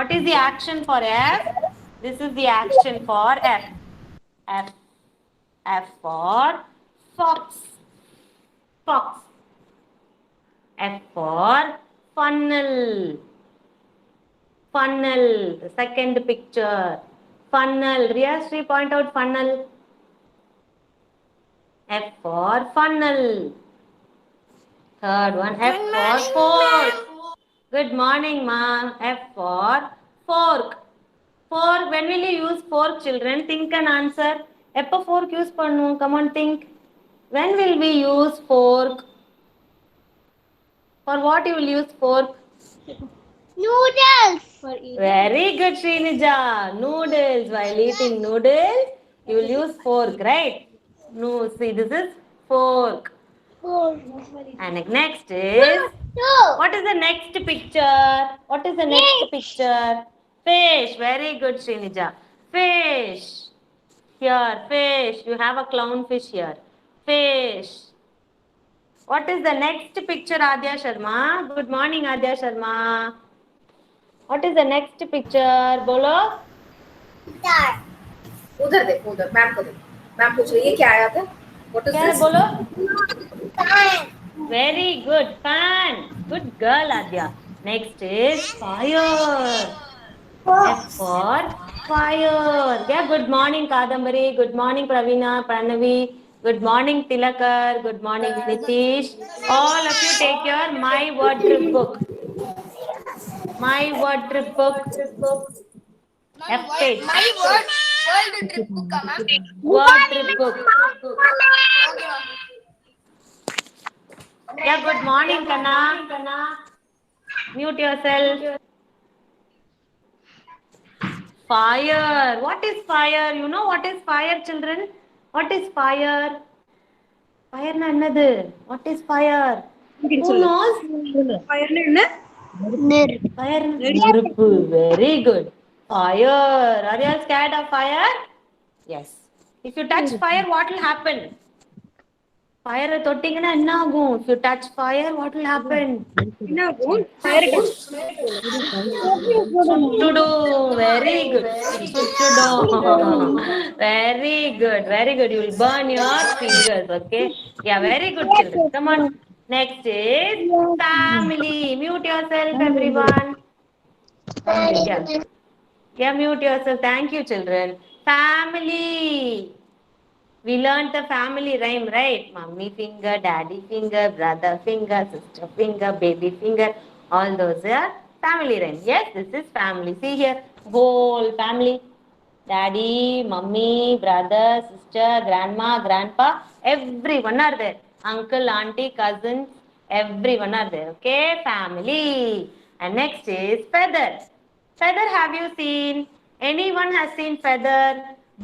What is the action for F? This is the action for F. F. F for fox. Fox. F for funnel. Funnel. The second picture. Funnel. Riyashree, point out funnel. F for funnel. Third one. F for fork. Good morning, ma. F for fork. Fork. When will you use fork, children? Think and answer. எப்போ fork use பண்ணும்? Come on, think. When will we use fork? For what you will use fork? Noodles. For eating. Very good, Srinija. Noodles. While eating noodles, you will use fork, right? No, see, this is fork. And next is, what is the next picture? What is the next picture? Fish. Very good, Srinija. Fish. Here, fish. You have a clownfish here. Fish. What is the next picture, Adya Sharma? Good morning, Adya Sharma. What is the next picture? Bolo. उधर देखो, उधर ma'am को देखो. Ma'am पूछ रही है क्या आया था? What is क्या है this? बोलो? Very good. Fan. Good girl, Adya. Next is fire. F for fire. Yeah, good morning, Kadambari. Good morning, Pravina, Pranavi. Good morning, Tilakar. Good morning, Nitish. All of you take your My Word Trip book. My Word Trip book. F page. World trip book, ma'am. Word Trip book. Yeah, good morning, Kana. Mute yourself. Fire. What is fire? You know what is fire, children? What is fire? Fire na என்னது? What is fire? Who knows? Fire என்ன? Fire நெருப்பு. Very good. Fire. Are you all scared of fire? Yes. If you touch fire, what will happen? Fire தொட்டிங்கன்னா என்ன ஆகும்? If you touch fire, what will happen? என்ன ஆகும்? Fire சுட்டுடு. Very good. சுட்டுடு. Very good. Very good. You will burn your fingers. Okay. Yeah. Very good, children. Come on. Next is family. Mute yourself, everyone. Yeah. Yeah. Mute yourself. Thank you, children. Family. We learned the family rhyme, right? Mummy finger, daddy finger, brother finger, sister finger, baby finger. All those are family rhyme. Yes, this is family. See here, whole family. Daddy, mummy, brother, sister, grandma, grandpa. Everyone are there. Uncle, auntie, cousins. Everyone are there. Okay, family. And next is feather. Feather, have you seen? Anyone has seen feather?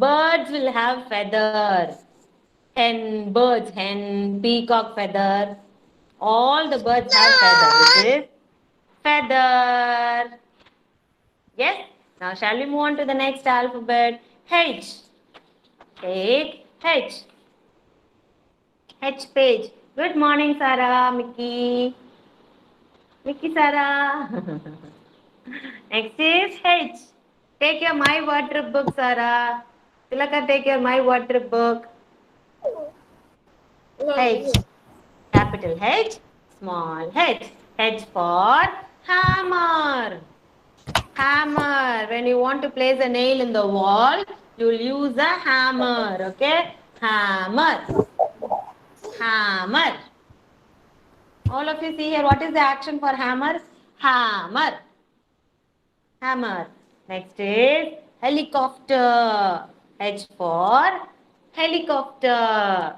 Birds will have feather. Hen, birds, hen, peacock feather. All the birds have feather. This is feather. Yes? Now shall we move on to the next alphabet? H. Take H. H page. Good morning, Sarah, Mickey. Mickey, Sarah. Next is H. Take your My Word Trip book, Sarah. Tilaka, take your My Word Trip book. H. Capital H, small h. H for hammer. Hammer. When you want to place a nail in the wall, you will use a hammer. Okay? Hammer. Hammer. All of you see here, what is the action for hammer? Hammer. Hammer. Next is helicopter. H for helicopter.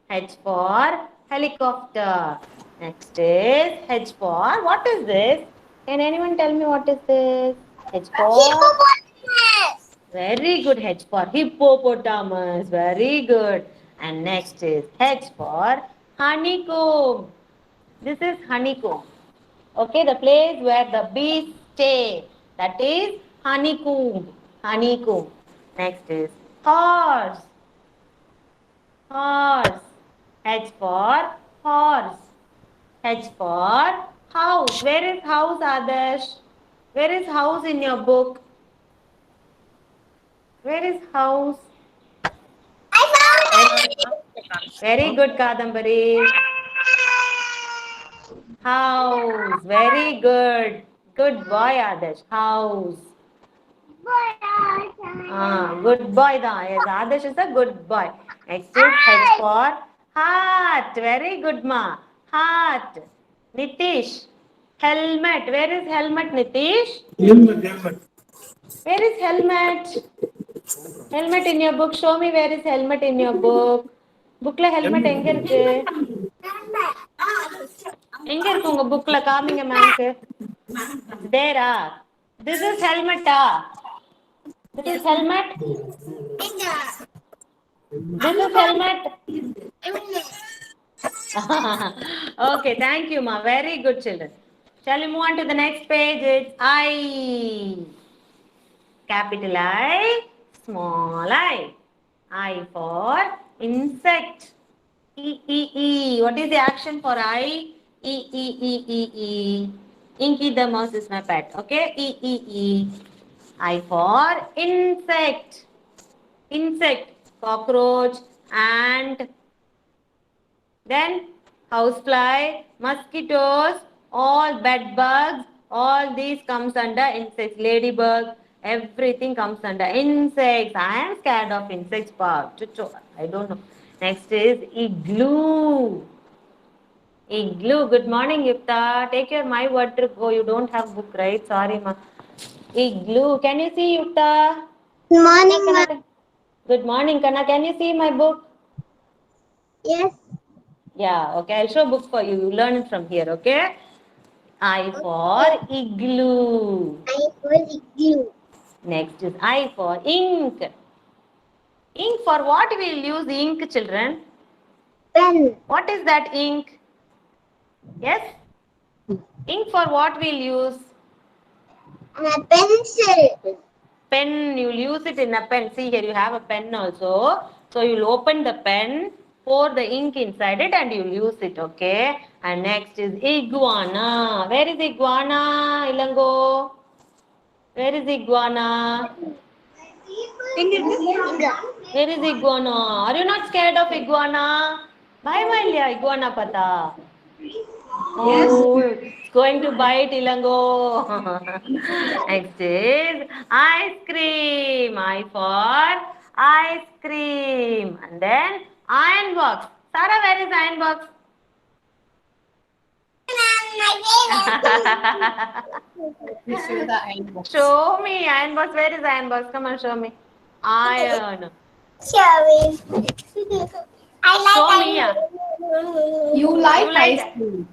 H for helicopter. Next is H for, what is this? Can anyone tell me what is this? H for, very good. H for hippopotamus. Very good. And next is H for honeycomb. This is honeycomb. Okay, the place where the bees stay. That is honeycomb. Honeycomb. Next is horse. Horse. H for horse. H for house. Where is house, Adarsh? Where is house in your book? Where is house? Very good, Kadambari. House. Very good. Good boy, Adesh. House. Good boy. Yes, Adesh is a good boy. Next is H for heart. Very good, ma. Heart. Nitish. Helmet. Where is helmet, Nitish? Helmet. Where is helmet? Helmet in your book. Show me where is helmet in your book. Bookல helmet எங்க இருக்கு? எங்க இருக்கு உங்க bookல? காமிங்க மேம்க்கு. There. This is helmet. This is helmet. This is helmet. Okay, thank you, ma. Very good, children. Shall we move on to the next page? It's I. Capital I, small I. I for insect. E. What is the action for I? E. Inky the mouse is my pet. Okay? E. I for insect. Insect. Cockroach, ant. Then housefly, mosquitoes, all bed bugs, all these comes under insects. Ladybug, everything comes under insects. I am scared of insects. I don't know. Next is igloo. Igloo. Good morning, Yukta. Take your my word to go. You don't have book, right? Sorry, ma. Igloo. Can you see, Yukta? Good morning, ma'am. Good morning, Kana. Can you see my book? Yes. Yeah, okay. I'll show book for you. You learn it from here, okay? I for igloo. I for igloo. Next is I for ink. Ink, for what we'll use ink, children? Pen. What is that ink? Yes? Ink for what we'll use? A pencil. Pen, you'll use it in a pen. See here, you have a pen also. So you'll open the pen, pour the ink inside it and you'll use it, okay? And next is iguana. Where is iguana, Ilango? Where is iguana? Where is iguana? Are you not scared of iguana? Bye, Malia, iguana pata. Oh, it's going to bite Ilango. Next is ice cream. I for ice cream. And then iron box. Sarah, where is iron box? Show me iron box. Where is iron box? Come on, show me. Iron. Showing. Show me. Yeah. You like ice cream.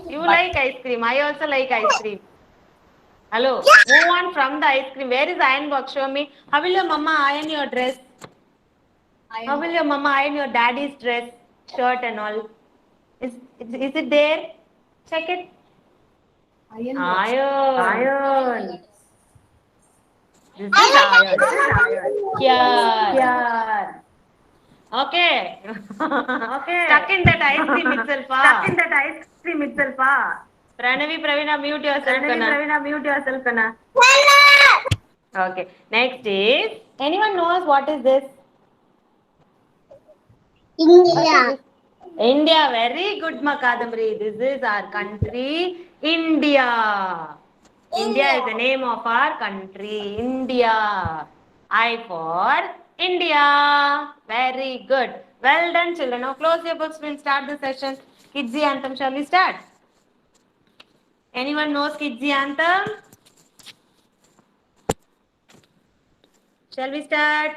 You like ice cream. I also like ice cream. Hello. Move on from the ice cream. Where is iron box? Show me. How will your mama iron your dress? How will your mama iron your daddy's dress, shirt and all? Is it there? Check it. Iron. This is iron. Here. Okay. Stuck in that ice cream itself. Pranavi, Pravina, mute yourself, Kana. Okay. Next is, anyone knows what is this? India. India. Very good, Makadamri. This is our country, India. India is the name of our country, India. I for India. Very good. Well done, children. Now close your books. We'll start the session. Kidsy anthem. Shall we start? Anyone knows Kidsy anthem? Shall we start?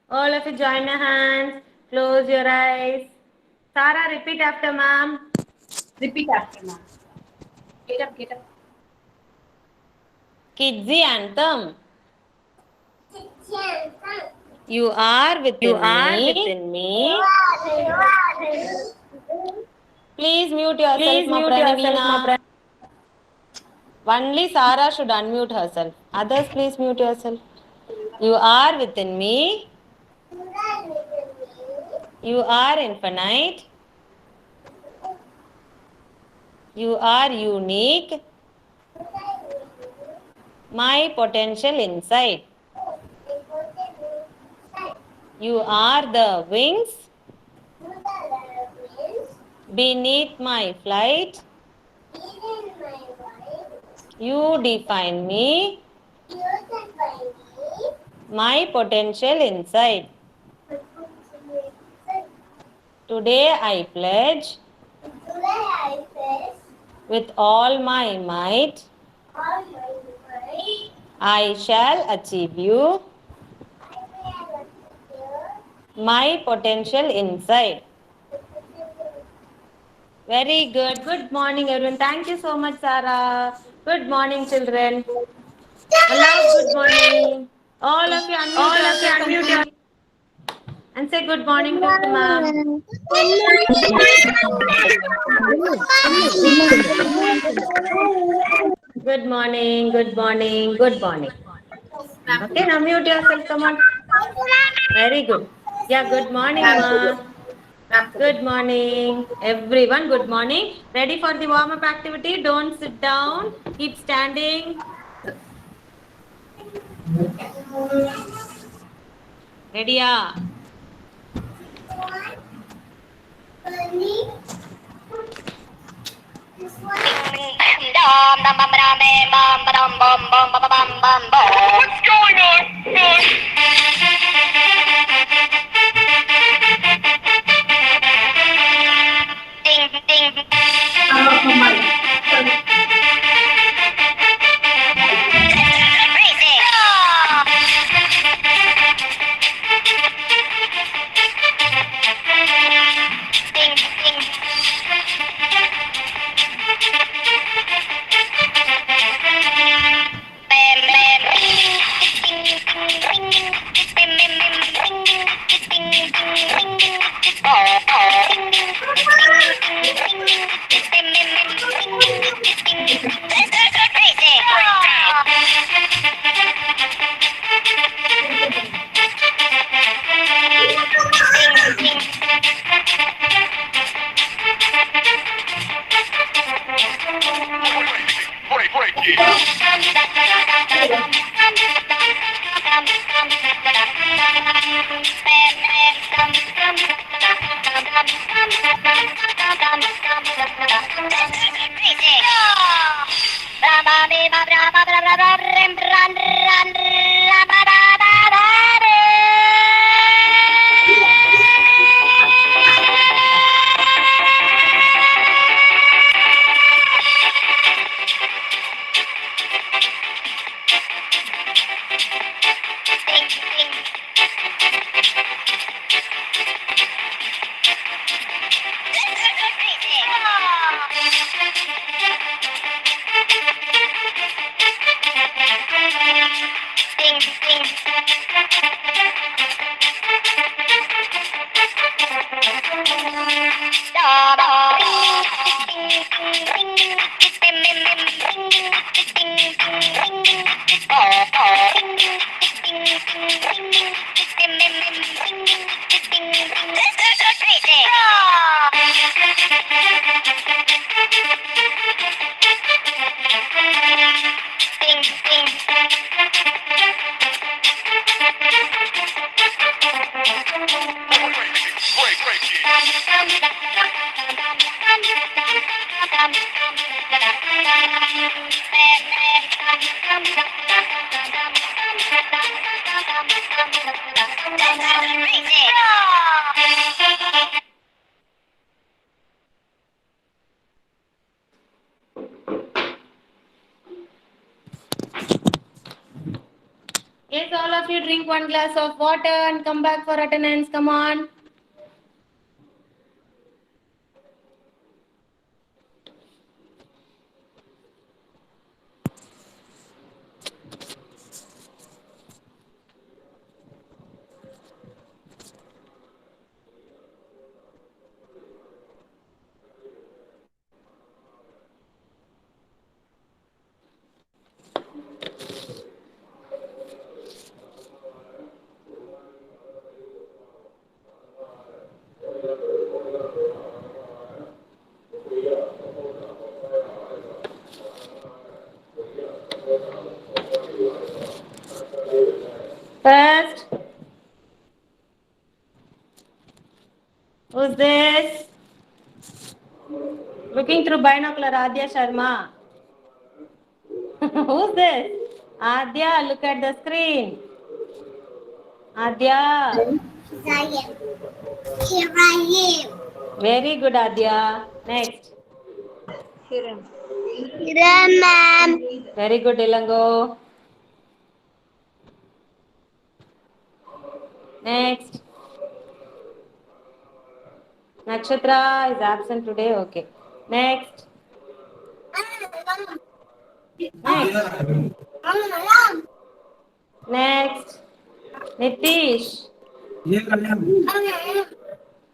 All of you join your hands. Close your eyes. Sarah, repeat after ma'am. Repeat after ma'am. Get up. Kidsy anthem. You are within me. Please mute yourself, Pranavina. Only Sarah should unmute herself. Others, please mute yourself. You are within me. You are infinite. You are unique. My potential inside. You are the wings beneath my flight. You define me. My potential inside. Today I pledge with all my might. I shall achieve you. My potential inside. Very good. Good morning, everyone. Thank you so much, Sarah. Good morning, children. A loud good morning. All of you unmute yourself completely and say good morning to ma'am. Good morning, good morning, good morning. Okay, now mute yourself. Come on. Very good. Yeah, good morning, ma. Good morning, everyone. Good morning. Ready for the warm up activity? Don't sit down. Keep standing. Ready? Yeah. What's going on? Ding, ding. Crazy. Ding, ding. Bam, bam. Ding, ding, ding, ding. Bam, bam, bam. Ding, ding, ding, ding, ding, ding. Oh, oh. Ding, ding, ding, ding, ding, ding. Bam, bam, bam. Ding, ding, ding, ding. Crazy. Ding, ding. Break it. Yes, all of you drink one glass of water and come back for attendance. Come on. First, who's this? Looking through binocular, Adya Sharma. Who's this? Adya, look at the screen. Adya. Here I am. Very good, Adya. Next. Here, ma'am. Very good, Ilango. Next. Nakshatra is absent today. Okay. Next. Next. Next. Nitish.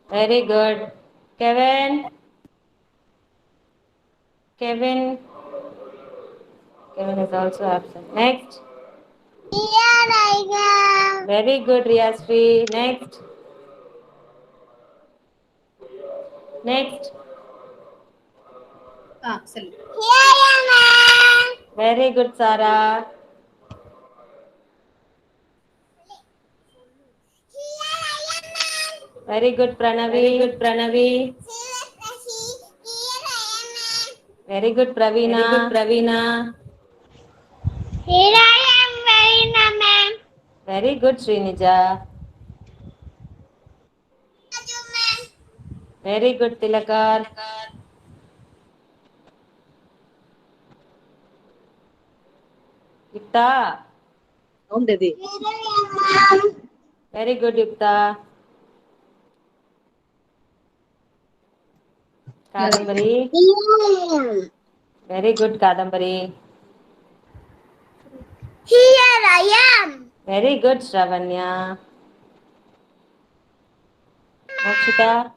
Very good. Kevin. Kevin. Kevin is also absent. Next. Here I am. Very good, Riyasri. Next. Next. Salute. Here I am. Very good, Sarah. Very good, Pranavi. Very good, Pranavi. Very good, Pravina. Very good, Pravina. Here I am, Varina, ma'am. Very good, Srinija. Very good, Tilakar. Yukta. Here I am, ma'am. Very good, Yukta. Kadambari. Here I am. Very good, Kadambari. Here I am. Very good, Shravanya. Mokshita.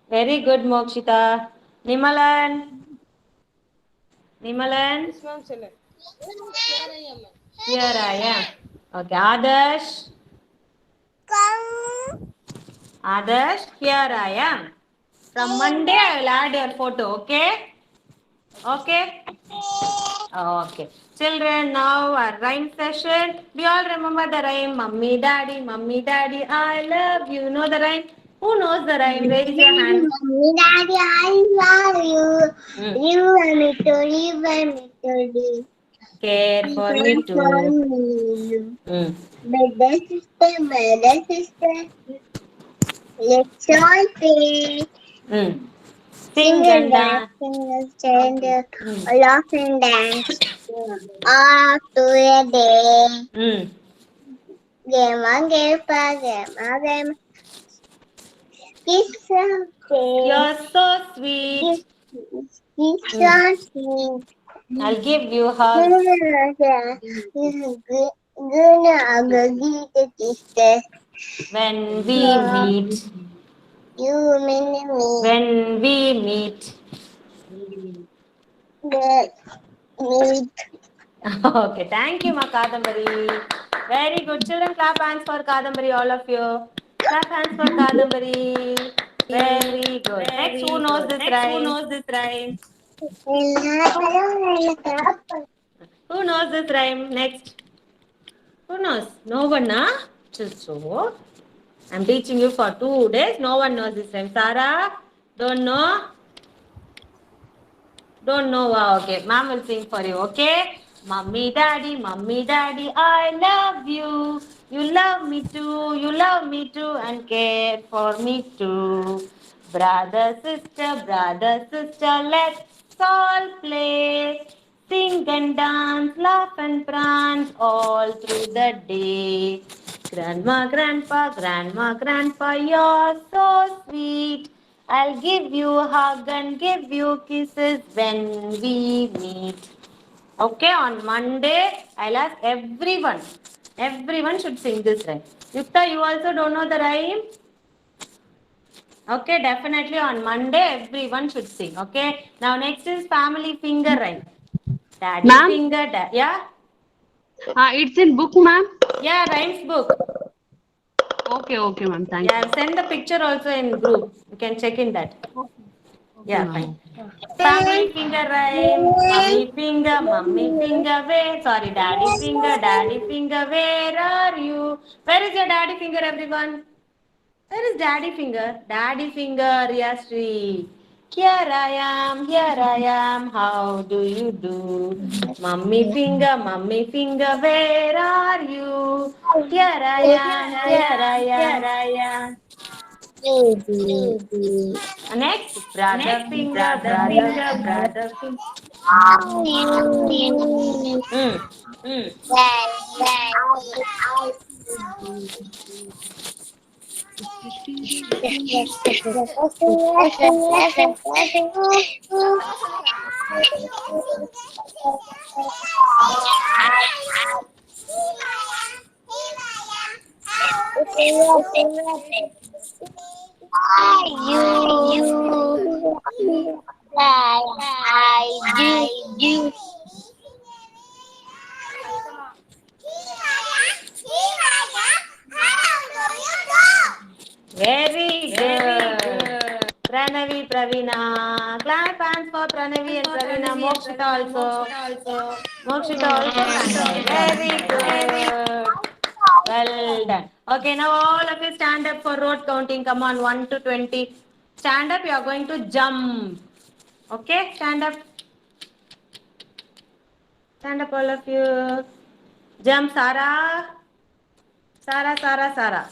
Very good, Mokshita. Nimalan. Nimalan. Here I am. Okay, Adarsh. Come. Adarsh, here I am. From Monday, I will add your photo, okay? Okay? Okay. Children, now our rhyme session. Do you all remember the rhyme? Mummy, daddy, I love you. Know the rhyme? Who knows the rhyme? Raise your hand. Mommy, Daddy, I love you. Hmm. You want me to, you want me to do. Care for me For too. me. Hmm. Brother, sister, let's all play. Hmm. Sing Sing and and dance, dance. sing and laugh and dance. All through the day. Hmm. Game on, game. Kiss and play. You're so sweet. Kiss and play. I'll give you hugs when we meet. You mean me. When we meet. Meet. Okay, thank you, Ma Kadambari. Very good. Children, clap hands for Kadambari, all of you. Clap hands for Kadambari. Very good. Next, who knows this rhyme? Who knows this rhyme? Next. Who knows? No one, nah? So, I'm teaching you for 2 days. No one knows this rhyme. Sarah, don't know? Don't know. Wow, okay. Mom will sing for you, okay? Mummy, daddy, I love you. You love me too, and care for me too. Brother, sister, let's all play. Sing and dance, laugh and prance all through the day. Grandma, you're so sweet. I'll give you a hug and give you kisses when we meet. Okay, on Monday, I'll ask everyone. Everyone should sing this rhyme. Yukta, you also don't know the rhyme? Okay, definitely on Monday, everyone should sing. Okay, now next is family finger rhyme. Daddy Ma'am? finger, yeah? It's in book, ma'am. Yeah, rhymes book. Okay, ma'am. Thank Yeah, I've sent the picture also in group. You can check in that. Yeah, fine. Family finger rhyme. Mummy finger, where? Sorry, daddy finger, where are you? Where is your daddy finger, everyone? Where is daddy finger? Daddy finger, Yasri. Here I am, how do you do? Mummy finger, where are you? Here I am. Next, brother finger, brother finger. Mm. Very good. Pranavi, Pravina. Clap hands for Pranavi and Pravina. Mokshita also. Mokshita also. Very good. Well done. Okay, now all of you stand up for road counting. Come on, 1 to 20. Stand up, you are going to jump. Okay, stand up. Stand up, all of you. Jump, Sarah. Sarah.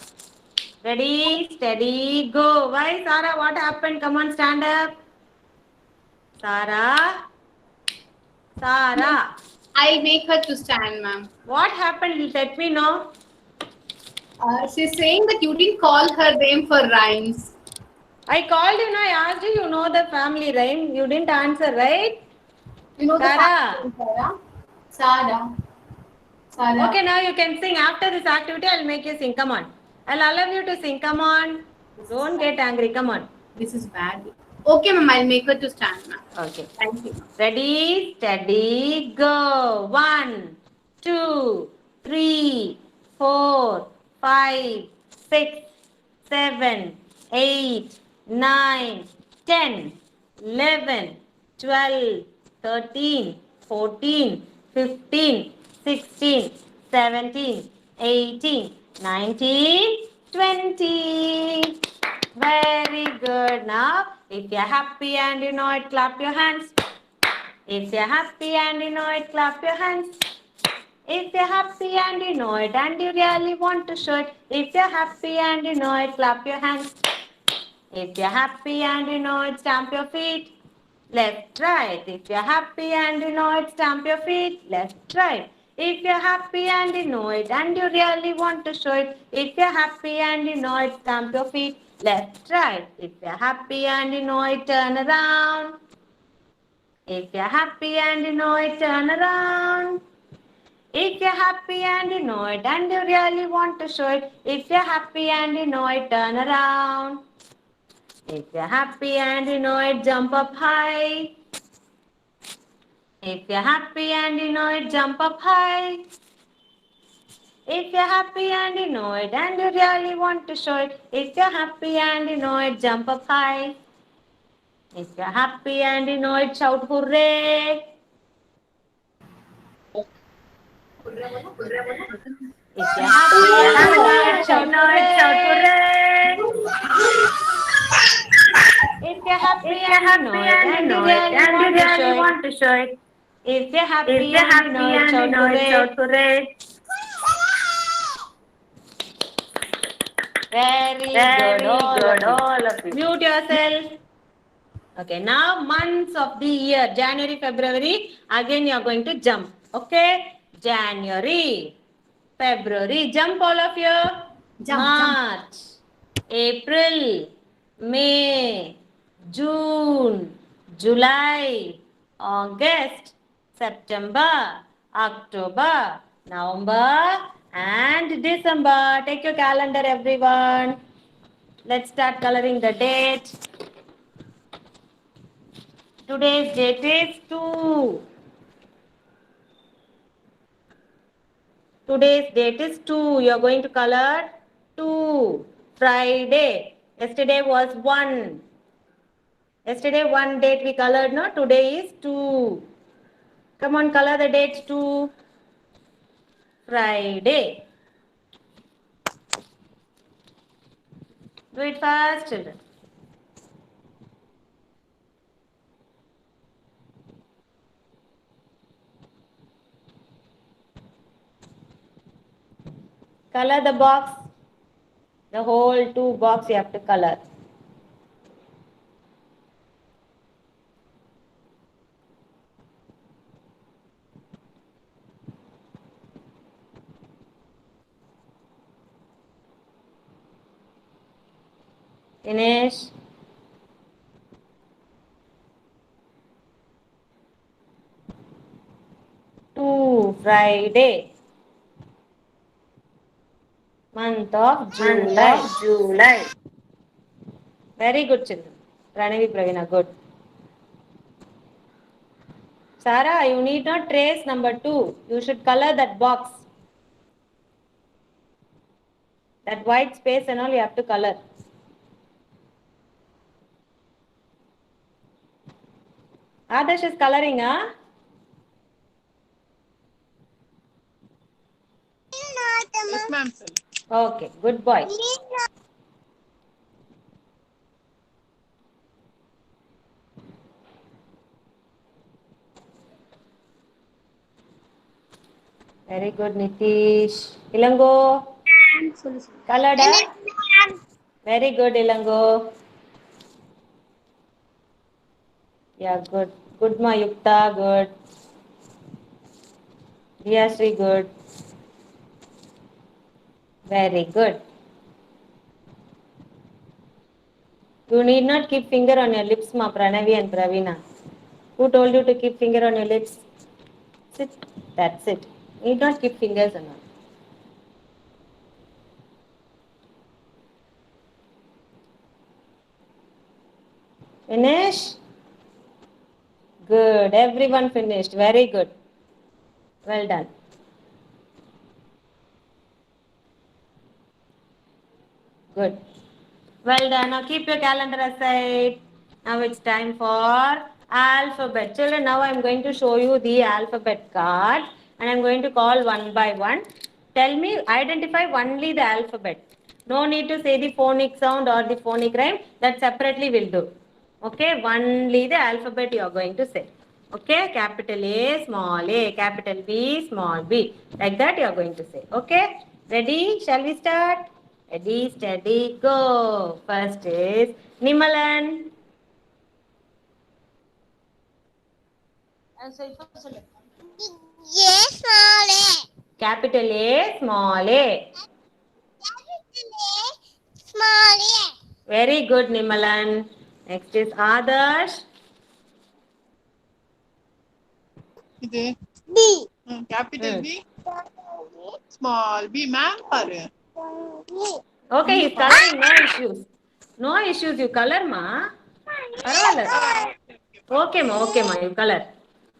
Ready, steady, go. Why, Sarah? What happened? Come on, stand up. Sarah. I'll make her to stand, ma'am. What happened? Let me know. She's saying that you didn't call her name for rhymes. I called you, I asked you, you know the family rhyme. You didn't answer, right? You know Sarah. the family, Sarah. Sarah. Okay, now you can sing. After this activity, I'll make you sing. Come on. I'll allow you to sing. Come on. Don't get angry. Come on. This is bad. Okay, ma'am. I'll make her to stand, ma'am. Okay. Thank you. Ready, steady, go. 1, 2, 3, 4, 5, 6, 7, 8, 9, 10, 11, 12, 13, 14, 15, 16, 17, 18, 19, 20. Very good. Now, if you're happy and you know it, clap your hands. If you're happy and you know it, clap your hands. If you're happy and you know it and you really want to show it, if you're happy and you know it, clap your hands. If you're happy and you know it, stamp your feet. Left, right. If you're happy and you know it, stamp your feet. Left, right. If you're happy and you know it and you really want to show it, if you're happy and you know it, stamp your feet. Left, right. If you're happy and you know it, turn around. If you're happy and you know it, turn around. If you're happy and you know it and you really want to show it, if you're happy and you know it, turn around. If you're happy and you know it, jump up high. If you're happy and you know it, jump up high. If you're happy and you know it and you really want to show it, if you're happy and you know it, jump up high. If you're happy and you know it, shout hooray. If you're happy and you know it, shout hooray. If you're happy and you know it and you really want to show it. If you're happy and you know it, shout hooray. Very good, all of you. Mute yourself. Okay, now months of the year, January, February, again you are going to jump. Okay, January, February, jump all of you. March, April, May, June, July, August, September, October, November and December. Take your calendar, everyone. Let's start coloring the date. Today's date is 2. Today's date is 2. You are going to color 2. Friday. Yesterday was 1. Yesterday one date we colored, no? Today is 2. Come on, color the dates 2. Friday. Do it fast, children. Color the box. The whole 2 box you have to color. Finish. Friday. Month of July. Very good, children. Pranavi, Pravina, good. Sarah, you need not trace number 2. You should color that box. That white space and all you have to color. Adarsh is coloring, huh? Yes, ma'am. Okay, good boy. Very good, Nitish. Ilango, colored, huh? Very good, Ilango. Yeah, good. Good, Mayukta, good. Diyasri, good. Very good. You need not keep finger on your lips, ma, Pranavi and Pravina. Who told you to keep finger on your lips? Sit. That's it. Need not keep fingers on all. Finish? Good. Everyone finished. Very good. Well done. Good. Well done. Now keep your calendar aside. Now it's time for alphabet. Children, now I'm going to show you the alphabet card and I'm going to call one by one. Tell me, identify only the alphabet. No need to say the phonic sound or the phonic rhyme. That separately will do. Okay, only the alphabet you are going to say. Okay, capital A, small a, capital B, small b. Like that you are going to say. Okay, ready? Shall we start? Ready, steady, go. First is Nimalan. Yes, small. Capital A, small a. Small. Very good, Nimalan. Next is Adarsh. இது B. capital B, small b, ma'am பாரு. Okay, he's coloring, no issues. No issues, you color, ma. Parvala. Okay, ma, you color.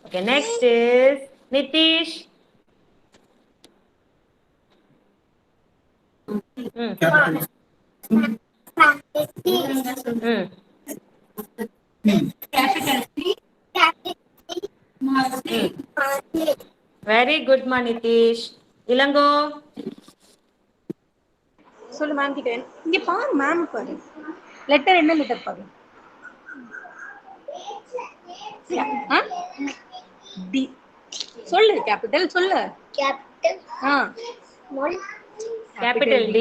Okay, next is Nitish. Hmm. Very good, ma, Nitish. Ilango. சொல்லு ma'am கிட்ட இங்க பாரு ma'am பாரு letter என்ன letter பாரு D சொல்லு capital சொல்லு Capital. Ah Small. Capital D.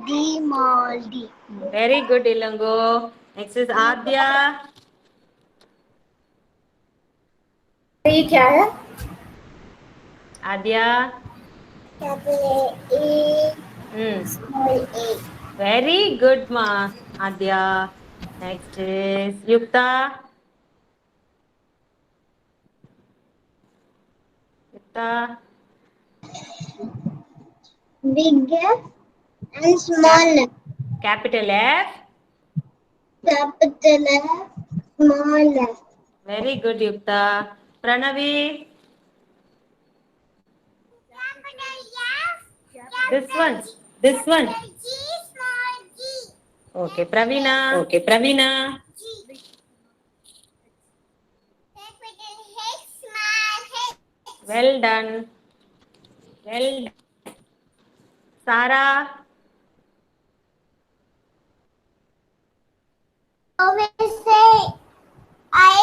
D. Small D. Very good, Ilango. Next is Adya. ये क्या है Adya. Capital A. Small A. Very good, ma. Adya. Next is Yukta. Yukta. Big F and small F. Capital F. Capital F. Small F. Very good, Yukta. Pranavi. This one. This one. G. Small G. Okay, Pravina. Well done. Sarah. Always say I,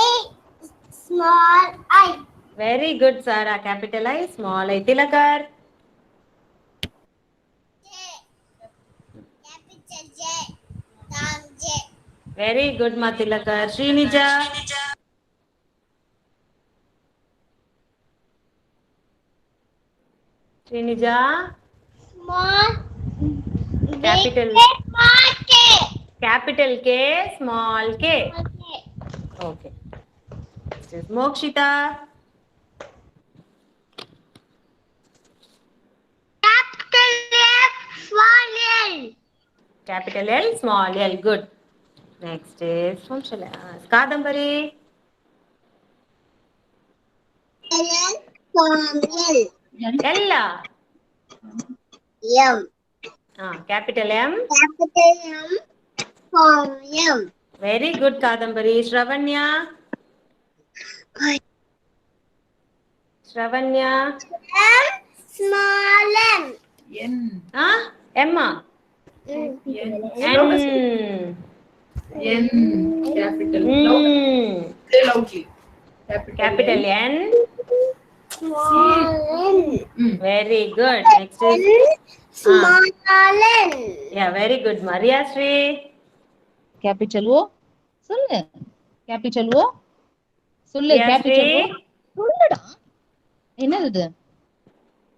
small I. Very good, Sarah. Capital I, small I. Tilakar. Capital J. Tom J. Very good, Matilakar. Srinija. Srinija. Small. Capital. Big small K. Capital K, small k. Okay. Okay. This is Mokshita. Capital F, small L. Capital L, small l. Good. Next is whom shall I ask? Kadambari. L, small L. Ella. M. Capital M. Capital M, small M. Very good, Kadambari. Shravanya. Shravanya. M, small M. Emma. N. N. Capital. Mm. Say loudly. Capital N. Small N. Very good. Next N, is small N. yeah, very good. Maria Sri. Capital O சொல்லு capital O சொல்லு Priya capital ஓ Sri. சொல்லுடா என்னது இது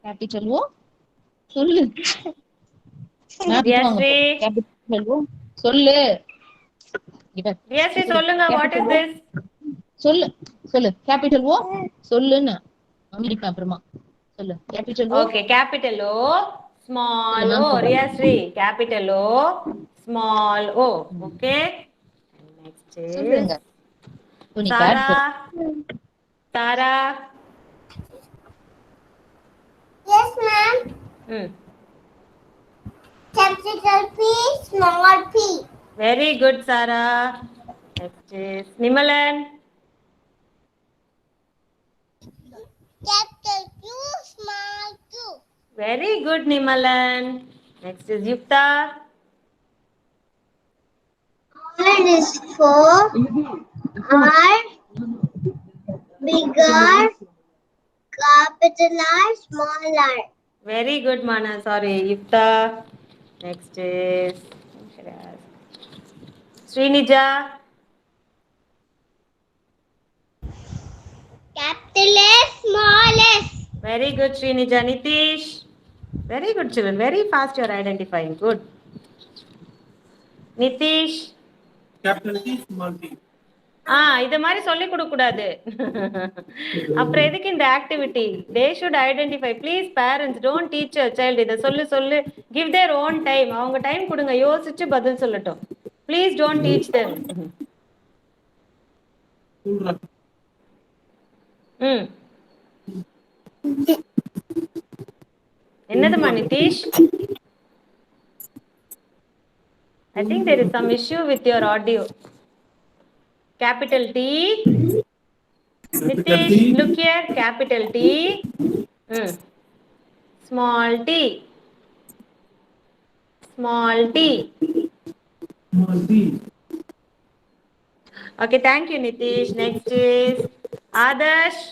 capital O சொல்லு Priya Sri. Capital O சொல்லு இவ Priya Sri, சொல்லுங்க. What is this? சொல்லு சொல்லு கேபிட்டல் ஓ சொல்லுன்னு அமெரிக்கா அப்புறமா சொல்லு capital O Okay, capital O, small Ma'am, o. Riya Sri. Capital O, small o. Okay. Next சொல்லுங்க is துணி Sara. Sara. Yes, ma'am. Capital P, small P. Very good, Sara. Next is Nimalan. Capital Q, small Q. Very good, Nimalan. Next is Yukta. R is for R, bigger, capital R, small r. Very good, Mana. Sorry, Yukta. Next is who should I ask? Srinija. Capital S, small s. Very good, Srinija. Nitish. Very good, children. Very fast you are identifying. Good. Nitish. Capital T, small t. இத மாதிரி சொல்லி கொடுக்க கூடாது. அப்புறம் எதுக்கு இந்த activity? They should identify. Please parents don't teach your child. இத சொல்லு give their own time. அவங்க டைம் கொடுங்க, யோசிச்சு பதில் சொல்லட்டும். Please don't teach them. என்னதுமா Nitish? I think there is some issue with your audio. Capital T. Nitish, look here. Capital T. Small t. Small t. Small t. Okay, thank you, Nitish. Next is Adarsh.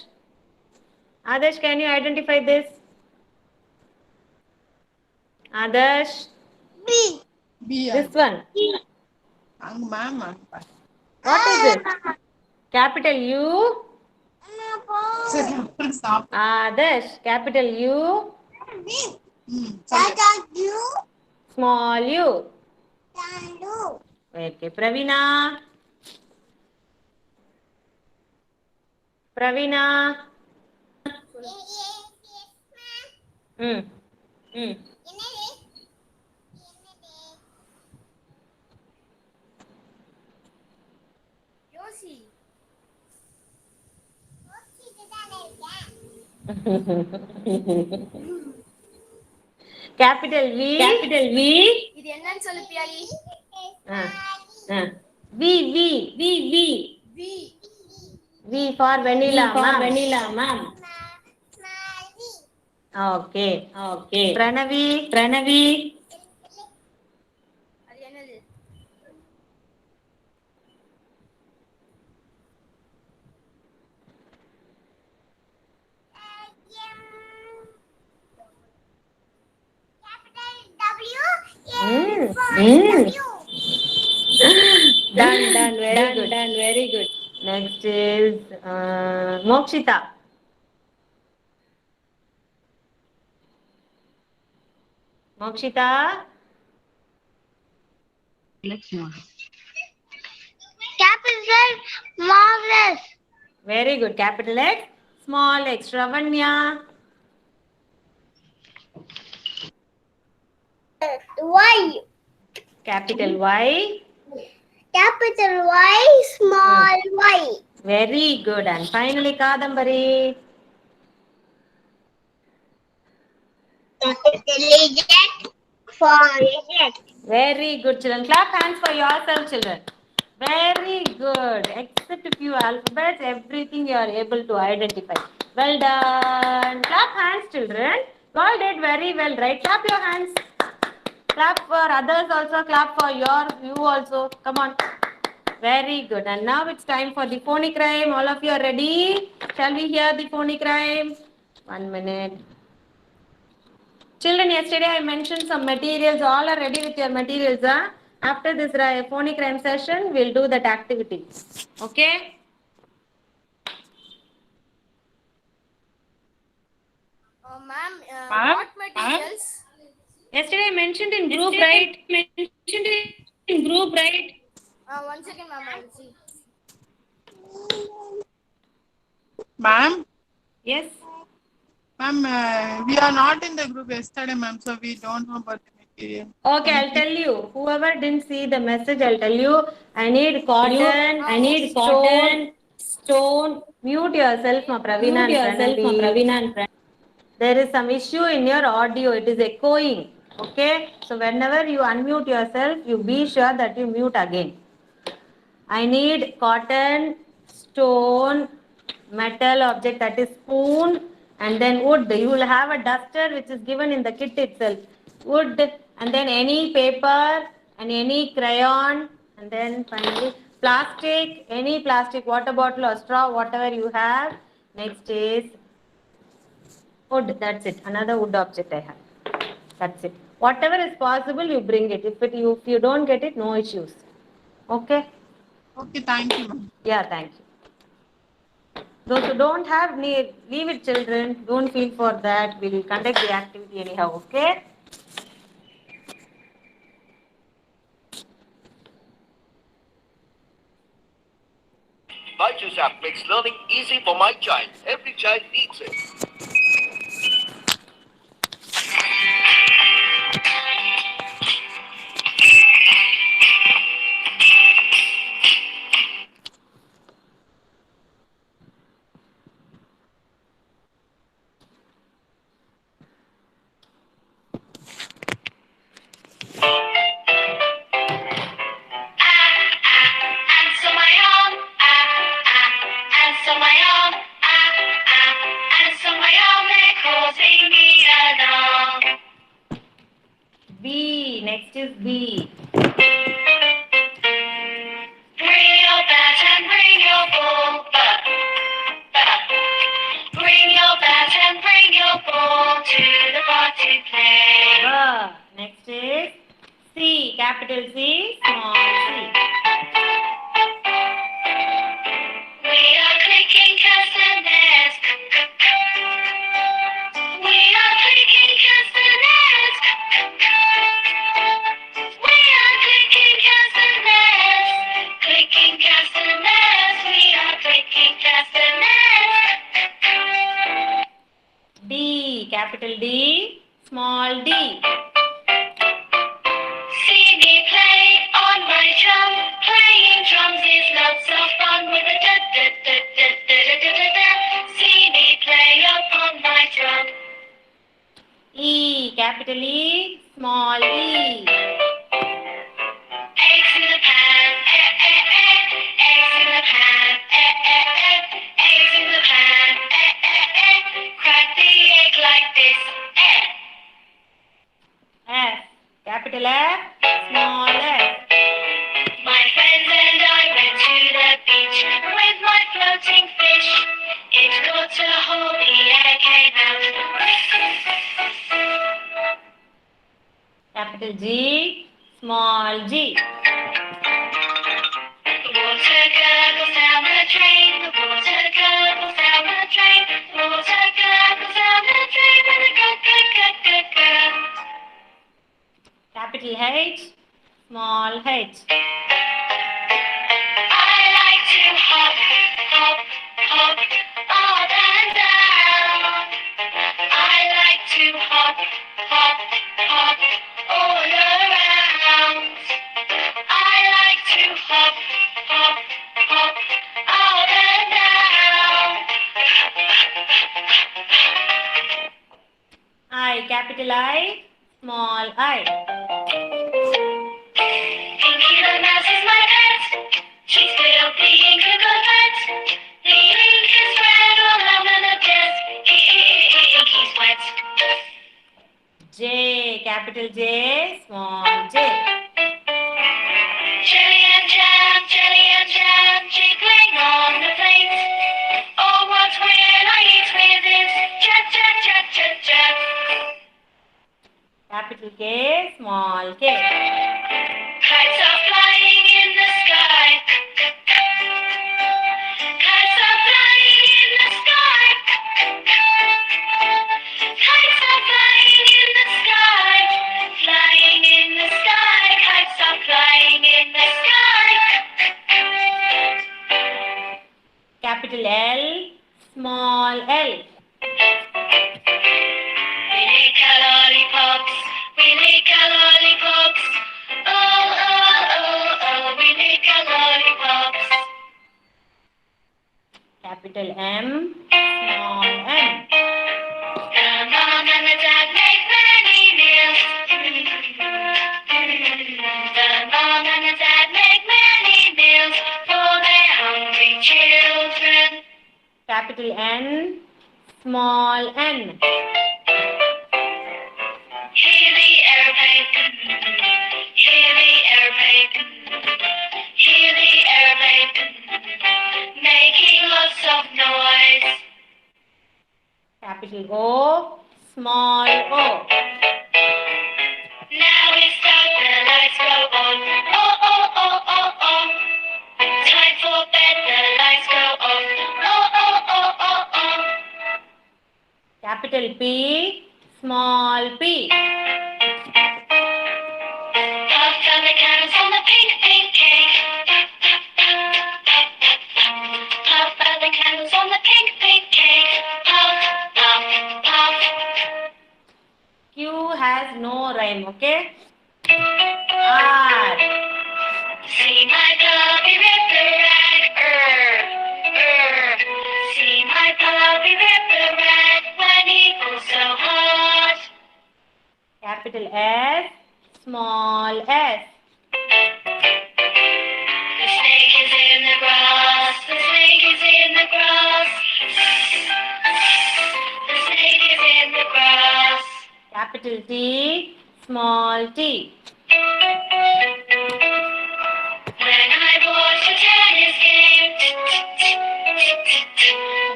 Adarsh, can you identify this? Adarsh. B. B. This one. Ma'am. What is it? Capital U. Stop. Adarsh. Capital U. Capital U, Small u. small U. Okay, Pravina. Pravina. Capital V. Capital V. இது என்னன்னு சொல்லு பியாலி. V for vanilla. Vanilla, ma'am. Okay. Okay. Pranavi. அது என்னது? Mm. Done. Very good. Next is Mokshita. Mokshita. Capital marvelous. Very good. Capital X, small x. Ravanya. Y. Capital Y. Capital Y, small y. Very good. And finally, Kadambari. Capital Z, small z. Very good, children. Clap hands for yourself, children. Very good. Except a few alphabets, everything you are able to identify. Well done. Clap hands, children. You all did very well, right? Clap your hands. Clap for others also. Clap for you also. Come on. Very good. And now it's time for the phonic rhyme. All of you are ready? Shall we hear the phonic rhyme? 1 minute. Children, yesterday I mentioned some materials. All are ready with your materials. Huh? After this phonic rhyme session, we'll do that activity. Okay? Ma'am, Ma'am? what materials? Yesterday I mentioned in group, right? One second, ma'am, I will see. Ma'am? Yes. Ma'am, we are not in the group yesterday, ma'am, so we don't know about the material. Okay, I'll tell you. Whoever didn't see the message, I'll tell you. I need cotton. Stone. Mute yourself, ma Pravina and Pranavi. There is some issue in your audio. It is echoing. Okay. So whenever you unmute yourself, you be sure that you mute again. I need cotton, stone, metal object, that is spoon, and then wood. You will have a duster which is given in the kit itself. Wood, and then any paper and any crayon, and then finally plastic, any plastic, water bottle or straw, whatever you have. Next is wood. That's it. Another wood object I have. That's it. Whatever is possible, you bring it. If you don't get it, no issues. Okay. Okay, thank you, ma'am. Yeah, thank you. Those who don't have, leave it, children. Don't feel for that. We will conduct the activity anyhow, okay? Byju's app makes learning easy for my child. Every child needs it. B. Next is B. Bring your bat and bring your ball, bring your bat and bring your ball to the bar to play. Next is C. Capital C, small c. We are clicking castanets. We are clicking castanets. We are clicking castanets. Clicking castanets. We are clicking castanets. D. Capital D, small d. See me play on my drum. Playing drums is lots of fun with a da da da da da da da da. See me play upon my drum. E. Capital E, small e. Eggs in the pan, eggs in the pan, eggs in the pan, crack the egg like this. Capital F, small f. My friends and I went to the beach with my floating fish. It got a hold, the egg came out. Capital G, small g. The water gurgles down the drain. The water gurgles down the drain. The water gurgles down the drain with a gurgle. Capital H, small h. I like to hop, hop, hop, up and down. I like to hop, hop, hop, all around. I like to hop, hop, hop, up and down. I, capital I, small I. Pinky the mouse is my pet. She's spilled the ink and got wet. The ink is red all over the desk. Inky's wet. J, capital J, small j. Jelly and jam, jiggling on the plate. Oh, what will I eat with it? Jab, jab, jab, jab, jab. Capital K, small k. Kites are flying in the sky. Kites are flying in the sky. Kites are flying in the sky. Flying in the sky. Kites are flying in the sky. Capital L, small l. We lick our lollipops. We lick our lollipops. Oh, oh, oh, oh. We lick our lollipops. Capital M, small m. The mom and the dad make many meals. The mom and the dad make many meals for their hungry children. Capital N, small n. Hear the airplane. Hear the airplane. Hear the airplane. Making lots of noise. Capital O, small o. Now it's dark, the lights go on. Oh, oh, oh, oh, oh. Time for bed, the lights go on. Oh, oh, oh, oh, oh. Capital P, small p. Puff out the candles on the pink, pink cake. Puff out the candles on the pink, pink cake. Puff, puff, puff. Q has no rhyme, okay? R. See my puppy rip the rag. See my puppy rip the rag when he pulls so hard. Capital S, small s. The snake is in the grass. The snake is in the grass. The snake is in the grass. Capital T, small t. When I watch the tennis game,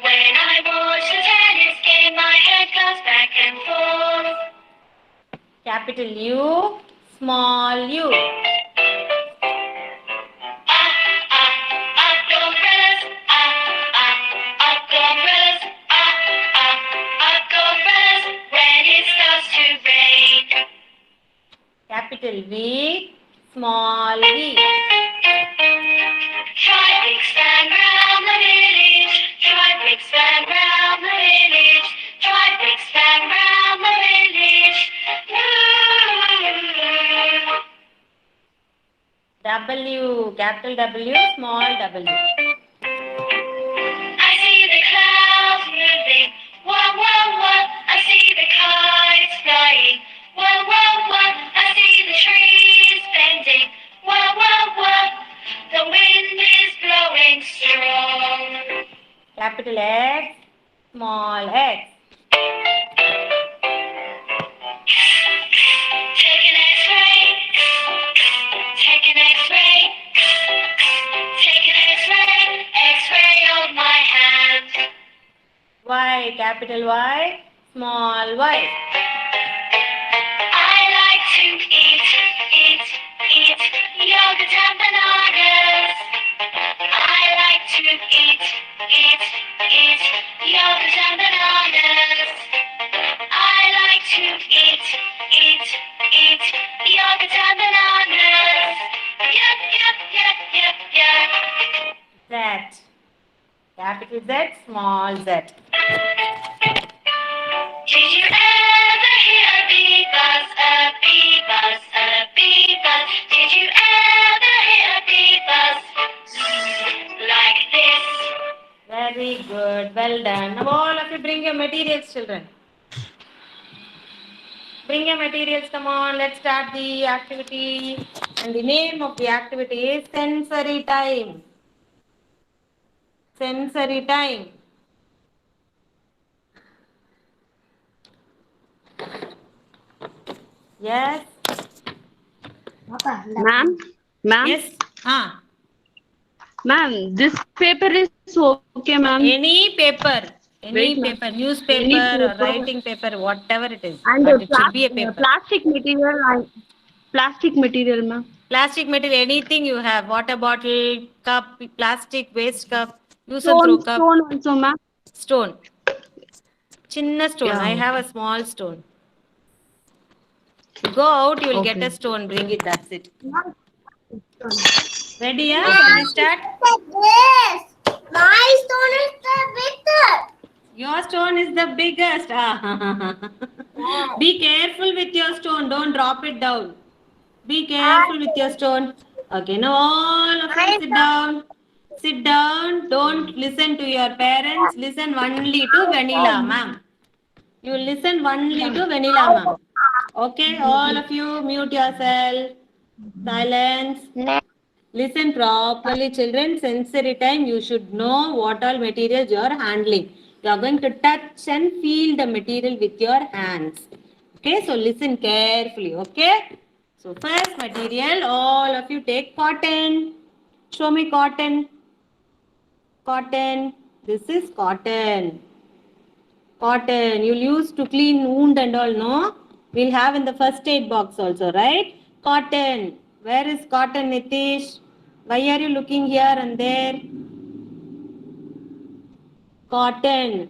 when I watch the tennis game, my head goes back and forth. Capital U, small u. Up go umbrellas, up go umbrellas, up go umbrellas, when it starts to rain. Capital V, small v. Try big span round the village, try big span round the village, try big span round the village. W, capital W, small w. I see the clouds moving, wah, wah, wah. I see the kites flying, wah, wah, wah. I see the trees bending, wah, wah, wah. The wind is blowing strong. Capital X, small x. Take an X-ray, capital Y, small y. I like to eat yogurt and bananas. I like to eat yogurt and bananas. I like to eat yogurt and bananas. Yup. Z. Capital Z, small z. Did you ever hear a bee buzz, a bee buzz, a bee buzz? Did you ever hear a bee buzz? Like this. Very good. Well done. Now all of you bring your materials, children. Bring your materials. Come on. Let's start the activity. And the name of the activity is sensory time. Sensory time. Yes. Ma'am, Yes. ma'am, this paper is okay, ma'am. Any paper. Any Wait, ma'am. paper. Newspaper Any or paper. writing paper. Whatever it is. And But it should be a paper. plastic material, ma'am. Plastic material. Anything you have. Water bottle, cup, plastic, waste cup. Use and throw cup. Stone also, ma'am. Stone. Chinna stone. Yeah. I have a small stone. You go out, you will get Okay. a stone. Bring it. That's it. Ready? Yeah? Can we start? My stone is the biggest. Your stone is the biggest. Be careful with your stone. Don't drop it down. Be careful with your stone. Okay, now all of you sit down. Sit down. Don't listen to your parents. Listen only to vanilla, ma'am. You listen only to vanilla, ma'am. Okay, all of you mute yourself. Silence. Listen properly, children. Sensory time. You should know what all materials you are handling. You are going to touch and feel the material with your hands. Okay, so listen carefully. Okay. So first material, all of you take cotton. Show me cotton. Cotton. This is cotton. Cotton. You'll use to clean wound and all, no? We'll have in the first aid box also, right? Cotton. Where is cotton, Nitish? Why are you looking here and there? Cotton.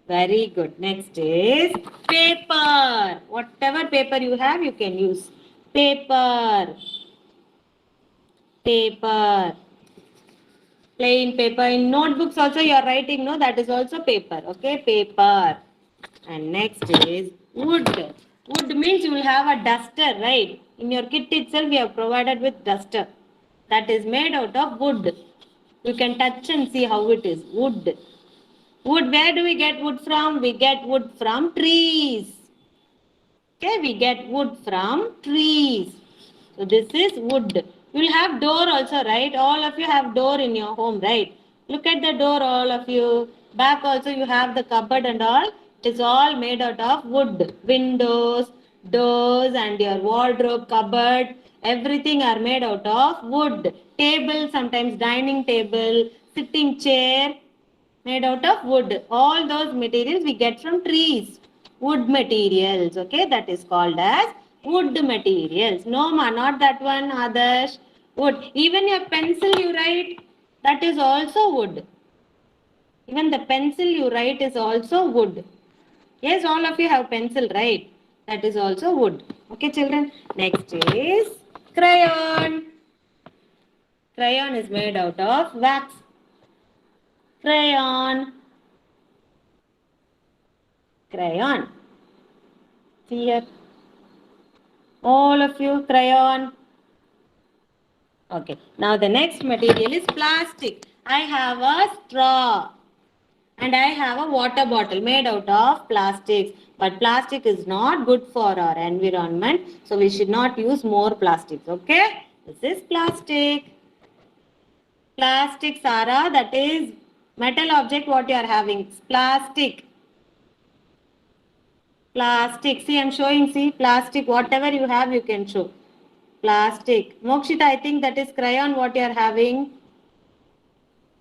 Very good. Next is paper. Whatever paper you have, you can use. Paper. Paper. Plain paper. In notebooks also you are writing, no? That is also paper. Okay, paper. And next is wood. Wood means you will have a duster, right? In your kit itself, we have provided with duster. That is made out of wood. You can touch and see how it is. Wood. Wood, where do we get wood from? We get wood from trees. Okay, we get wood from trees. So this is wood. You will have door also, right? All of you have door in your home, right? Look at the door, all of you. Back also you have the cupboard and all. It is all made out of wood. Windows, doors and your wardrobe, cupboard. Everything are made out of wood. Table, sometimes dining table, sitting chair, made out of wood. All those materials we get from trees. Wood materials. Okay, that is called as wood materials. No, ma, not that one, Adarsh. Wood. Even your pencil you write, that is also wood. Even the pencil you write is also wood. Yes, all of you have pencil, right? That is also wood. Okay, children. Next is crayon. Crayon is made out of wax. Crayon. Crayon. See here. All of you, crayon. Okay. Now the next material is plastic. I have a straw. And I have a water bottle made out of plastics. But plastic is not good for our environment. So we should not use more plastics. Okay. This is plastic. Plastic, Sarah, that is metal object what you are having. Plastic. Plastic. See, I am showing. See, plastic. Whatever you have, you can show. Plastic. Mokshita, I think that is crayon what you are having.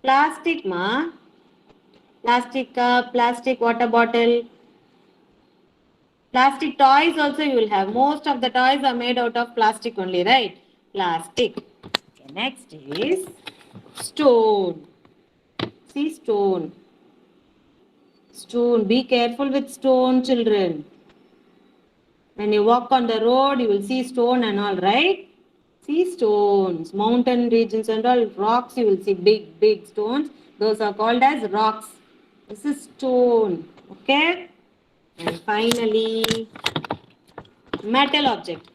Plastic, ma. plastic cup, plastic water bottle. Plastic toys also you will have. Most of the toys are made out of plastic only, right? Plastic. Okay, next is stone. See stone. Stone. Be careful with stone, children. When you walk on the road, you will see stone and all, right? See stones. Mountain regions and all, rocks, you will see big, big stones. Those are called as rocks. This is stone. Okay? And finally, metal object.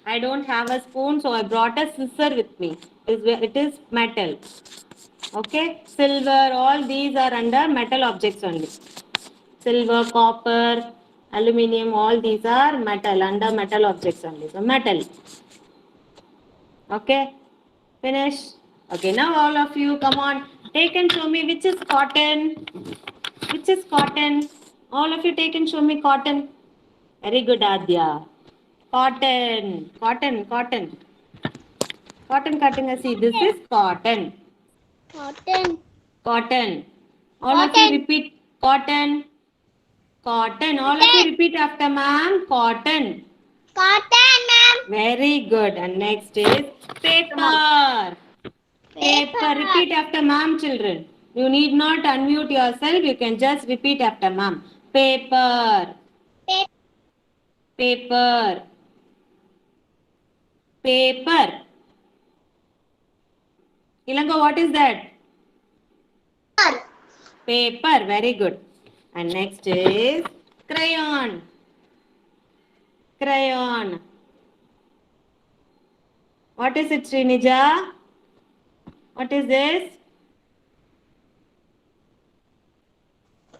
I don't have a spoon, so I brought a scissor with me. It is metal. Okay? Silver, all these are under metal objects only. Silver, copper, aluminium, all these are metal, under metal objects only. So, metal. Okay? Finish? Okay, now all of you, come on. Take and show me which is cotton. Which is cotton? All of you take and show me cotton. Very good, Adya. Cotton, cotton, cotton. Cotton cutting, I see. This is cotton. Cotton. Cotton. All of you repeat cotton. Cotton. All of you repeat after ma'am. Cotton. Cotton, ma'am. Very good. And next is paper. Paper. Repeat after ma'am, children. You need not unmute yourself. You can just repeat after ma'am. Paper. Paper. Paper. Ilango, what is that? Paper. Very good. And next is crayon. Crayon. What is it, Srinija? What is this?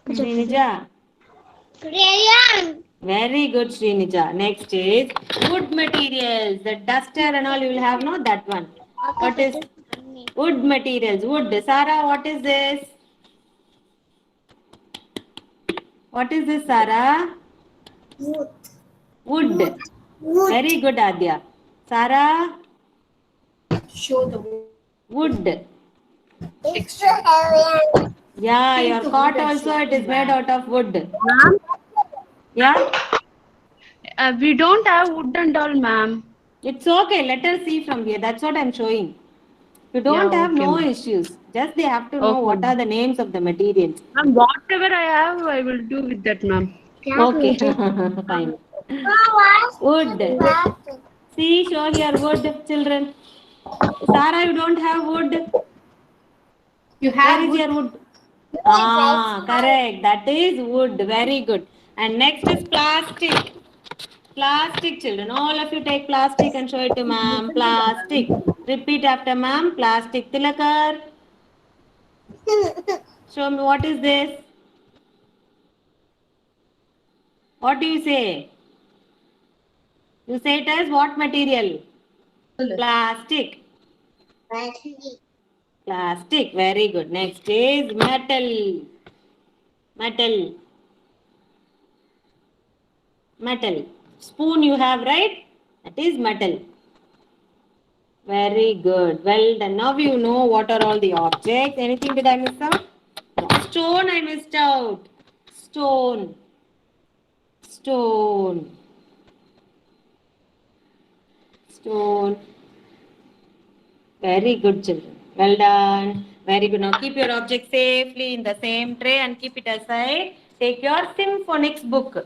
Srinija. Crayon. Very good, Srinija. Next is wood materials. The duster and all you will have, no? That one. What is wood materials? Wood. Sarah, what is this? What is this, Sarah? Wood. Very good, Adya. Sarah? Show the Wood. Extra alien. Yeah, your cot also it is made out of wood. Yeah? We don't have wood and all, ma'am. It's okay. Let us see from here. That's what I'm showing. You don't Yeah, have okay, no ma'am. issues. Just they have to know Okay. what are the names of the materials. Ma'am, whatever I have, I will do with that, ma'am. Okay. Fine. Wood. See, show here wood, children. Sarah, you don't have wood. You Where have is wood. your wood? Ah, correct. That is wood. Very good. And next is plastic. Plastic, children. All of you take plastic and show it to ma'am. Plastic. Repeat after ma'am. Plastic. Tilakar. Show me what is this. What do you say? You say it as what material? Plastic. Plastic. Very good. Next is metal. Metal. Metal. Spoon you have, right? That is metal. Very good. Well done. Now you know what are all the objects. Anything did I miss out? Stone I missed out. Stone. Stone. Stone. Very good, children. Well done. Very good. Now keep your object safely in the same tray and keep it aside. Take your symphonics book.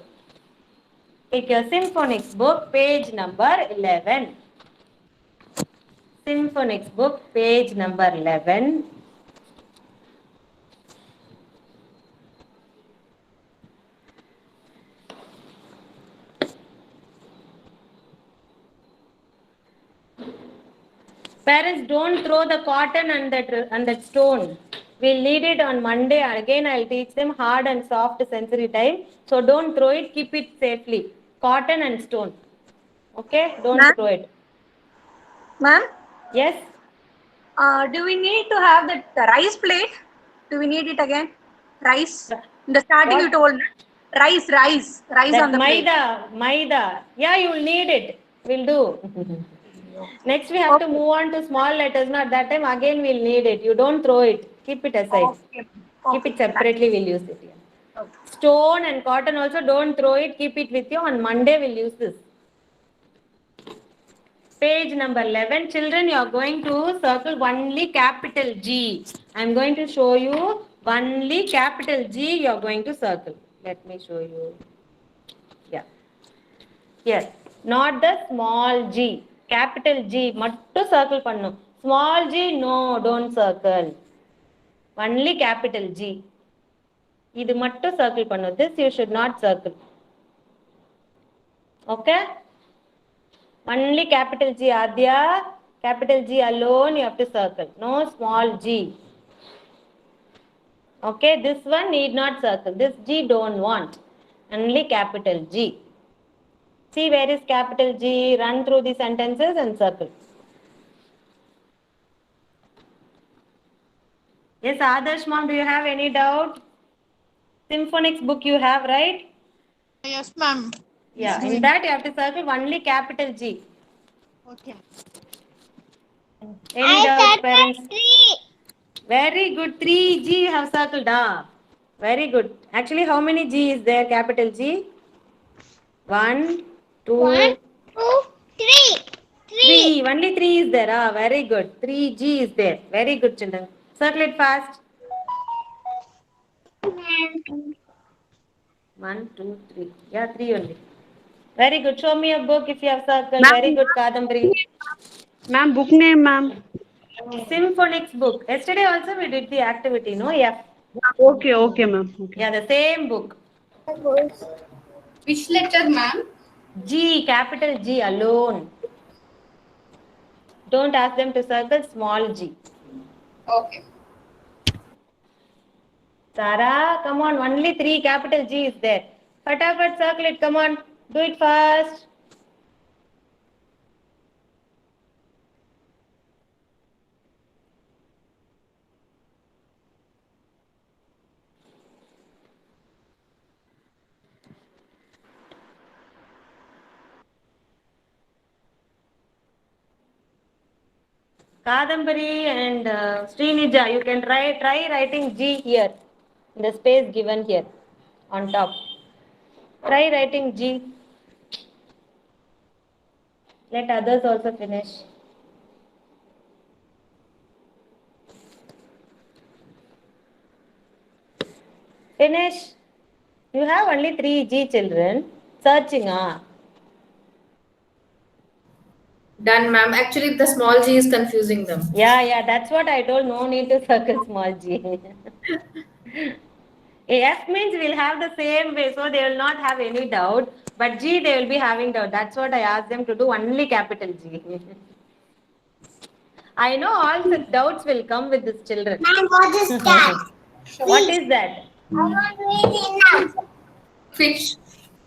Take your symphonics book, page number 11. Symphonics book, page number 11. Parents, don't throw the cotton and that stone. We'll need it on Monday. Again, I'll teach them hard and soft sensory time. So don't throw it. Keep it safely. Cotton and stone. Okay? Don't Ma'am? throw it. Ma'am, Yes? do we need to have that rice plate? Do we need it again? Rice? In the starting What? you told me. Rice That on the plate. Maida. Yeah, you will need it. We'll do. Next, we have to move on to small letters. Not that time. Again, we'll need it. You don't throw it. Keep it aside. Okay. Keep it separately, we'll use it here. Okay. Stone and cotton also, don't throw it, keep it with you. On Monday, we'll use this. Page number 11. Children, you are going to circle only capital G. I am going to show you only capital G you are going to circle. Let me show you. Yeah. Yes. Not the small g. Capital G. Mattu circle pannu. Small g, no, don't circle. Only capital G. Idu mattu circle pannu. This you should not circle. Okay? Only capital G, Adya. Capital G alone you have to circle. No small g. Okay, this one need not circle. This G don't want. Only capital G. See where is capital G? Run through the sentences and circle. Yes, Adarsh mom, do you have any doubt? Symphonics book you have, right? Yes, ma'am. Yeah, in that you have to circle only capital G. Okay. Any doubt, parents? 3. Very good. 3G you have circled. Ah. Very good. Actually, how many G is there? Capital G? 1, 2, 1, 2, 3. 3. Only 3 is there. Ah, very good. 3G is there. Very good, children. Circle it fast. 1, 2, 3. Yeah, 3 only. Very good. Show me a book if you have circled. Very good, Kadambari. Ma'am, book name, ma'am. Symphonics book. Yesterday also we did the activity, no? Yeah. Okay, okay, ma'am. Okay. Yeah, the same book. Which letter, ma'am? G, capital G alone. Don't ask them to circle small g. Okay. Sarah, come on, only 3 capital G is there. Fatafat circle it, come on. Do it fast. Kadambari and Srinija, you can try writing G here, in the space given here, on top. Try writing G. Let others also finish. Finish. You have only 3 G children. Searching, ah. Done, ma'am. Actually, the small g is confusing them. Yeah, that's what I told. No need to circle small g. F means we'll have the same way, so they will not have any doubt. But G, they will be having doubt. That's what I asked them to do, only capital G. I know all the doubts will come with these children. Ma'am, what is that? What is that? I want to read it now. Fish.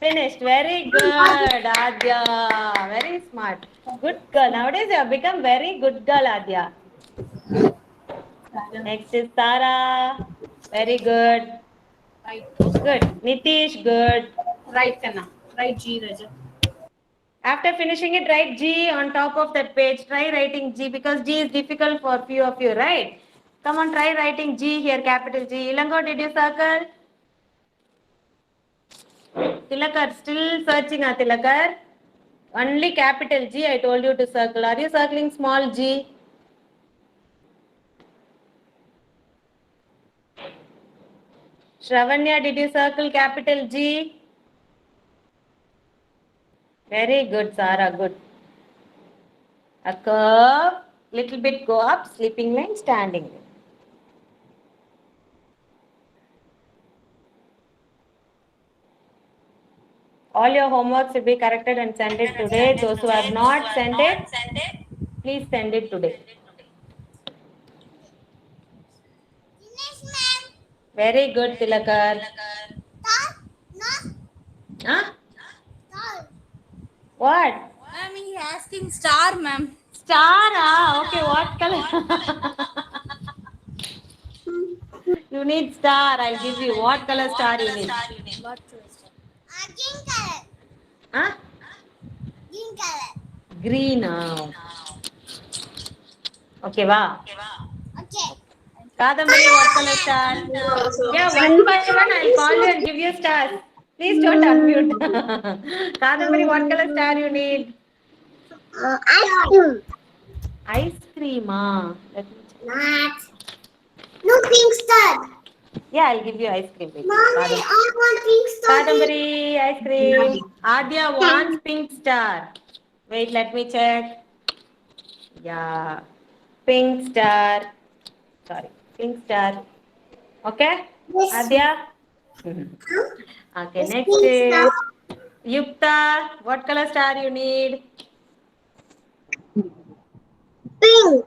Finished. Very good, Adya. Very smart. Good girl. Nowadays you have become very good girl, Adya. Next is Tara. Very good. Right. Good. Nitish, good. Right, Kanna. Right, G, Raja. After finishing it, write G on top of that page. Try writing G because G is difficult for few of you, right? Come on, try writing G here, capital G. Ilango, did you circle? Tilakar, still searching, Tilakar. Only capital G, I told you to circle. Are you circling small g? Shravanya, did you circle capital G? Very good, Sarah, good. A curve, little bit go up, sleeping line, standing line. All your homeworks will be corrected and sent it today. Those who have not sent it, please send it today. Very good, Tilakar. Huh? What? Ma'am, he asking star, ma'am. Star, ah, okay, what color? You need star, I'll give you. What color star you need? Green color. Huh? Green color. Green, ah. Okay, wow. Okay. Kadambari, what color star? Yeah, one by one I'll call you and give you stars. Please don't unmute. Kadambari, what color star you need? Ice cream. Ice cream, ah. Let me check. Not. No pink star. Yeah, I'll give you ice cream. Wait. Mommy, I want pink star. Kadambari, ice cream. Adya wants pink star. Wait, let me check. Yeah. Pink star. Sorry. Pink star. Okay? Yes. Adya? Okay, Yes, next pink is star. Yukta. What color star you need? Pink.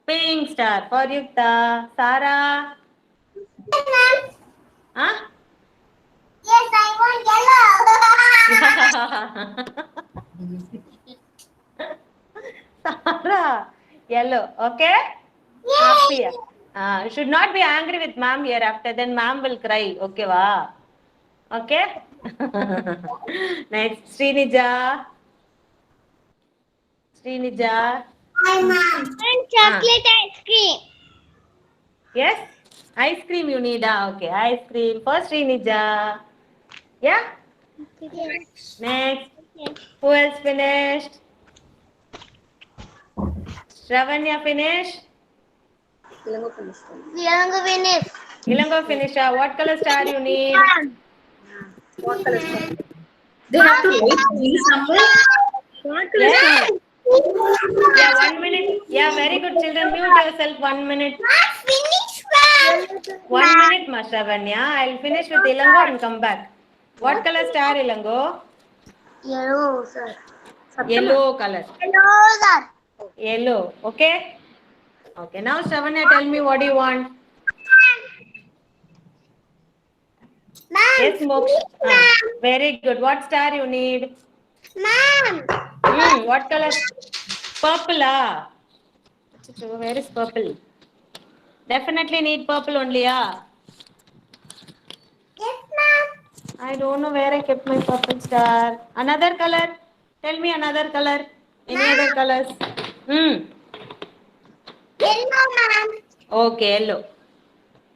Pink star for Yukta. Sarah? Huh? Yes, I want yellow. Sarah, yellow, okay? Happy. You should not be angry with ma'am here after, then ma'am will cry, okay va? Okay? Next, Srinija. Srinija. Hi, ma'am. And chocolate ice cream. Yes? Ice cream you need, okay, ice cream for Srinija. Yeah? Next, who else finished? Shravanya finished? Ilango finish. Ilango finished. What color star you need? What color star? They have to write these numbers. What color Yes. star? Yeah, 1 minute. Yeah, very good children. Mute yourself 1 minute. Finish, ma'am. 1 minute, Mashavanya. I'll finish with Ilango and come back. What color star, Ilango? Yellow, sir. Yellow color. Hello, sir. Yellow. Okay? Okay. Now, Shavanya, tell me what do you want? Ma'am. Yes, Moksh. Very good. What star you need? Ma'am. What color? Purple. Where is purple? Definitely need purple only. Yes, ma'am. I don't know where I kept my purple star. Another color? Tell me another color. Any other colors? Yellow, ma'am. Okay, yellow.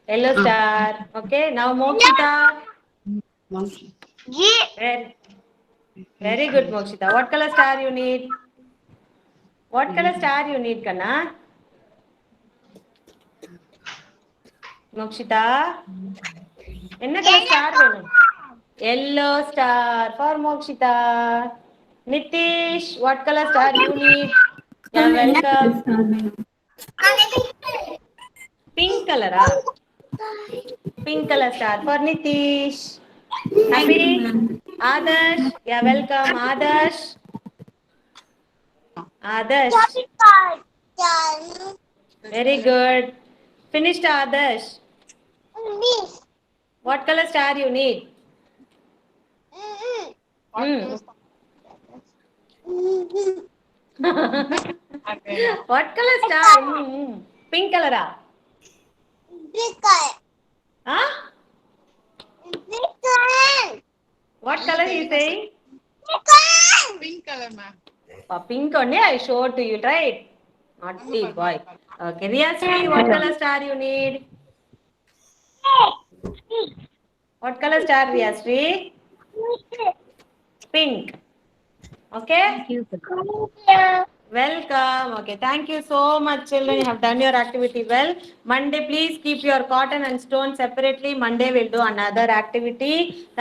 Yellow star. Okay, now Mokshita. Very, very good, Mokshita. What color star you need? What color star you need, Kanna? Mokshita. என்ன color star வேணும்? Yellow star for Mokshita. Nitish, what color star you need? Yeah, welcome. Pink color, Pink color star for Nitish. Happy? Adarsh, yeah, welcome. Adarsh. Adarsh. Very good. Finished, Adarsh. What color star you need? What color star? Pink color. Huh? What color is saying? Pink color, ma'am. Pink only I showed to you, right? Naughty boy. Okay, Riyasri, what color star you need? What color star, Riyasri? Pink. Okay? Welcome. Okay, thank you so much, children. You have done your activity well. Monday, please keep your cotton and stone separately. Monday, we'll do another activity.